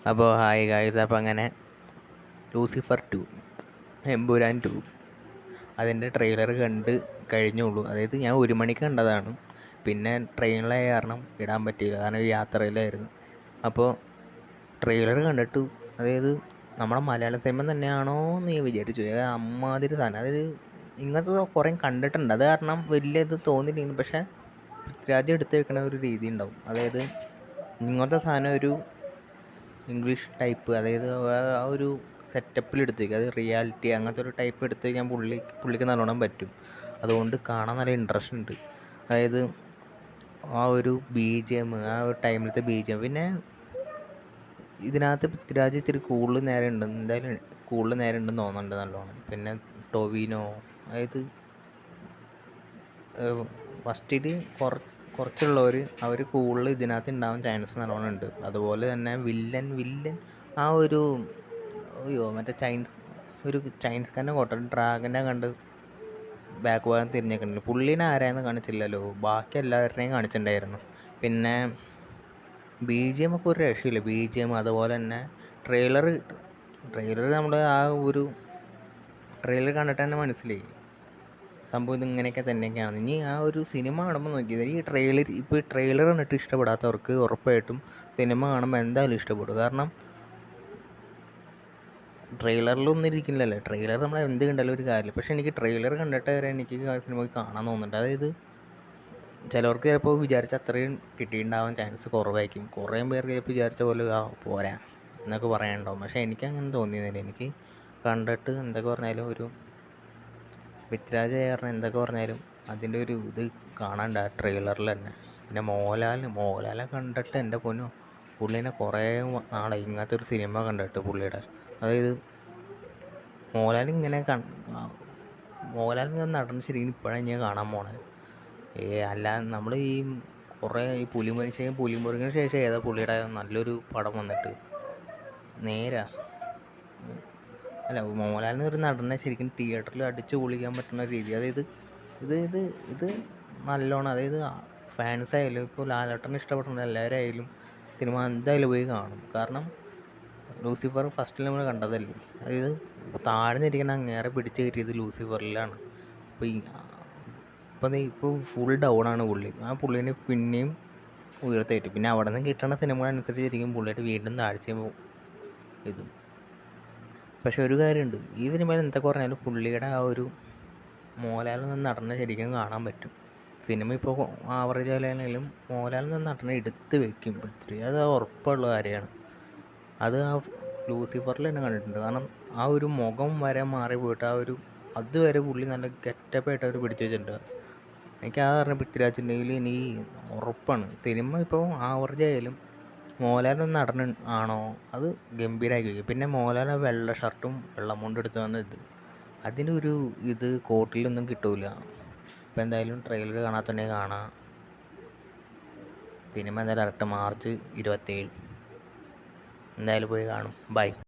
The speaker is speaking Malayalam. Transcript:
അപ്പോൾ ഹായ് ഗായ്സ്, അപ്പോൾ അങ്ങനെ ലൂസിഫർ 2 എമ്പുരാൻ 2 അതിൻ്റെ ട്രെയിലർ കണ്ട് കഴിഞ്ഞുള്ളൂ. അതായത് ഞാൻ 1 മണിക്ക് കണ്ടതാണ്. പിന്നെ ട്രെയിനിലായ കാരണം ഇടാൻ പറ്റിയില്ല, കാരണം യാത്രയിലായിരുന്നു. അപ്പോൾ ട്രെയിലർ കണ്ടിട്ട് അതായത് നമ്മുടെ മലയാള സിനിമ തന്നെയാണോ എന്ന് ഞാൻ വിചാരിച്ചു. അമ്മാതിരി സാധനം. അതായത് ഇങ്ങനത്തെ കുറേ കണ്ടിട്ടുണ്ട്, അത് കാരണം വലിയ ഇത് തോന്നിയില്ലെങ്കിൽ, പക്ഷേ പൃഥ്വിരാജ് എടുത്ത് വെക്കുന്ന ഒരു രീതി ഉണ്ടാവും. അതായത് ഇങ്ങനത്തെ സാധനം ഒരു ഇംഗ്ലീഷ് ടൈപ്പ്, അതായത് ആ ഒരു സെറ്റപ്പിൽ എടുത്ത് വയ്ക്കുക, അത് റിയാലിറ്റി അങ്ങനത്തെ ഒരു ടൈപ്പ് എടുത്ത് വയ്ക്കാൻ പുള്ളിക്ക് നല്ലോണം പറ്റും. അതുകൊണ്ട് കാണാൻ നല്ല ഇൻട്രസ്റ്റ് ഉണ്ട്. അതായത് ആ ഒരു BGM, ആ ഒരു ടൈമിലത്തെ BGM. പിന്നെ ഇതിനകത്ത് പൃഥ്വിരാജ് ഇത്തിരി കൂടുതൽ നേരം ഉണ്ട്, എന്തായാലും കൂടുതൽ നേരം ഉണ്ടെന്ന് തോന്നുന്നുണ്ട് നല്ലോണം. പിന്നെ ടൊവിനോ, അതായത് ഫസ്റ്റിൽ കുറച്ചുള്ളവർ അവർ കൂടുതൽ ഇതിനകത്ത് ഉണ്ടാവാൻ ചാൻസ് നല്ലോണം ഉണ്ട്. അതുപോലെ തന്നെ വില്ലൻ ആ ഒരു മറ്റേ ചൈനീസ്കാരനെ കോട്ട ഡ്രാഗനെ കണ്ട് ബാക്ക് ഭാഗം തിരിഞ്ഞേക്കുന്നുണ്ട്. പുള്ളീനെ ആരായെന്ന് കാണിച്ചില്ലല്ലോ, ബാക്കി എല്ലാവരുടെയും കാണിച്ചിട്ടുണ്ടായിരുന്നു. പിന്നെ BGM ഒക്കെ ഒരു രക്ഷയില്ല. BGM അതുപോലെ തന്നെ ട്രെയിലർ നമ്മൾ ആ ഒരു ട്രെയിലർ കണ്ടിട്ട് തന്നെ മനസ്സിലായി സംഭവം ഇതിങ്ങനെയൊക്കെ തന്നെയൊക്കെയാണ്. ഇനി ആ ഒരു സിനിമ കാണുമ്പോൾ നോക്കിയത്, ഈ ട്രെയിലർ കണ്ടിട്ട് ഇഷ്ടപ്പെടാത്തവർക്ക് ഉറപ്പായിട്ടും സിനിമ കാണുമ്പോൾ എന്തായാലും ഇഷ്ടപ്പെടും. കാരണം ട്രെയിലറിലൊന്നും ഇരിക്കില്ലല്ലോ. ട്രെയിലർ നമ്മൾ എന്ത് കണ്ടാലും ഒരു കാര്യമില്ല. പക്ഷേ എനിക്ക് ട്രെയിലർ കണ്ടിട്ട് വരെ എനിക്ക് സിനിമ കാണാൻ തോന്നുന്നുണ്ട്. അതായത് ചിലവർക്ക് ചിലപ്പോൾ വിചാരിച്ച അത്രയും കിട്ടിയിട്ടുണ്ടാവാൻ ചാൻസ് കുറവായിരിക്കും. കുറേ പേർക്ക് ചിലപ്പോൾ വിചാരിച്ച പോലെ പോരാ എന്നൊക്കെ പറയാനുണ്ടാവും. പക്ഷേ എനിക്കങ്ങനെ തോന്നിയിരുന്നില്ല. എനിക്ക് കണ്ടിട്ട് എന്തൊക്കെ പറഞ്ഞാലും ഒരു പൃഥ്വിരാജ് കാരണം എന്തൊക്കെ പറഞ്ഞാലും അതിൻ്റെ ഒരു ഇത് കാണാണ്ട് ആ ട്രെയിലറിൽ തന്നെ. പിന്നെ മോഹൻലാലിനെ കണ്ടിട്ട് എൻ്റെ പൊന്നോ, പുള്ളീനെ കുറേ നാളായി ഇങ്ങനത്തെ ഒരു സിനിമ കണ്ടിട്ട് പുള്ളിയുടെ. അതായത് മോഹൻലാൽ ഇങ്ങനെ നടന്ന് ശരിക്കും ഇപ്പോഴാണ് ഞാൻ കാണാൻ പോണത്. അല്ല നമ്മൾ ഈ കുറേ ഈ പുലിമുരുകന് ശേഷം ഏതാ പുള്ളിയുടെ നല്ലൊരു പടം വന്നിട്ട് അല്ല, മോഹൻലാലിന് ഒരു നടനെ ശരിക്കും തിയേറ്ററിൽ അടിച്ചു പൊളിക്കാൻ പറ്റുന്ന രീതി. അതായത് ഇത് നല്ലോണം, അതായത് ഫാൻസ് ആയാലും ഇപ്പോൾ ലാലേട്ടനെ ഇഷ്ടപ്പെടുന്ന എല്ലാവരും ആയാലും സിനിമ എന്തായാലും പോയി കാണും. കാരണം ലൂസിഫർ ഫസ്റ്റിൽ നമ്മൾ കണ്ടതല്ലേ, അതായത് താഴ്ന്നിരിക്കുന്ന അങ്ങേറെ പിടിച്ച് കയറ്റിയത് ലൂസിഫറിലാണ്. ഇപ്പോൾ ഫുൾ ഡൗണാണ് പുള്ളി. ആ പുള്ളീനെ പിന്നെയും ഉയർത്തേറ്റും. പിന്നെ അവിടെ നിന്ന് കിട്ടുന്ന സിനിമകളനുസരിച്ചിരിക്കും പുള്ളിയായിട്ട് വീണ്ടും താഴ്ചയും ഇതും. പക്ഷെ ഒരു കാര്യമുണ്ട്, ഈ സിനിമയിൽ എന്തൊക്കെ പറഞ്ഞാലും പുള്ളിയുടെ ആ ഒരു മോഹൻലാലിൽ നിന്ന് നടനെ ശരിക്കും കാണാൻ പറ്റും. സിനിമ ഇപ്പോൾ ആവറേജ് ആയാലും മോഹൻലാലിൽ നിന്ന് നടനെ എടുത്ത് വെക്കും പൃഥ്വി, അത് ഉറപ്പുള്ള കാര്യമാണ്. അത് ആ ലൂസിഫറിൽ തന്നെ കണ്ടിട്ടുണ്ട്. കാരണം ആ ഒരു മുഖം വരെ മാറിപ്പോയിട്ട് അതുവരെ പുള്ളി നല്ല ഗെറ്റപ്പായിട്ട് അവർ പിടിച്ചു വെച്ചിട്ടുണ്ട്. എനിക്ക് ആ പറഞ്ഞ പൃഥ്വിരാജിൻ്റെ എനിക്ക് ഉറപ്പാണ് സിനിമ ഇപ്പോൾ ആവറേജ് ആയാലും മോഹൻലാൽ നടൻ ആണോ അത് ഗംഭീരമാക്കി വയ്ക്കും. പിന്നെ മോഹൻലാൽ ആ വെള്ള ഷർട്ടും വെള്ള മുണ്ടും എടുത്ത് വന്ന അതിനൊരു കോട്ടിലൊന്നും കിട്ടൂല. അപ്പോൾ എന്തായാലും ട്രെയിലർ കാണാത്തതുണ്ടെങ്കിൽ കാണാം. സിനിമ എന്തായാലും കറക്റ്റ് മാർച്ച് 27 എന്തായാലും പോയി കാണും. ബൈ.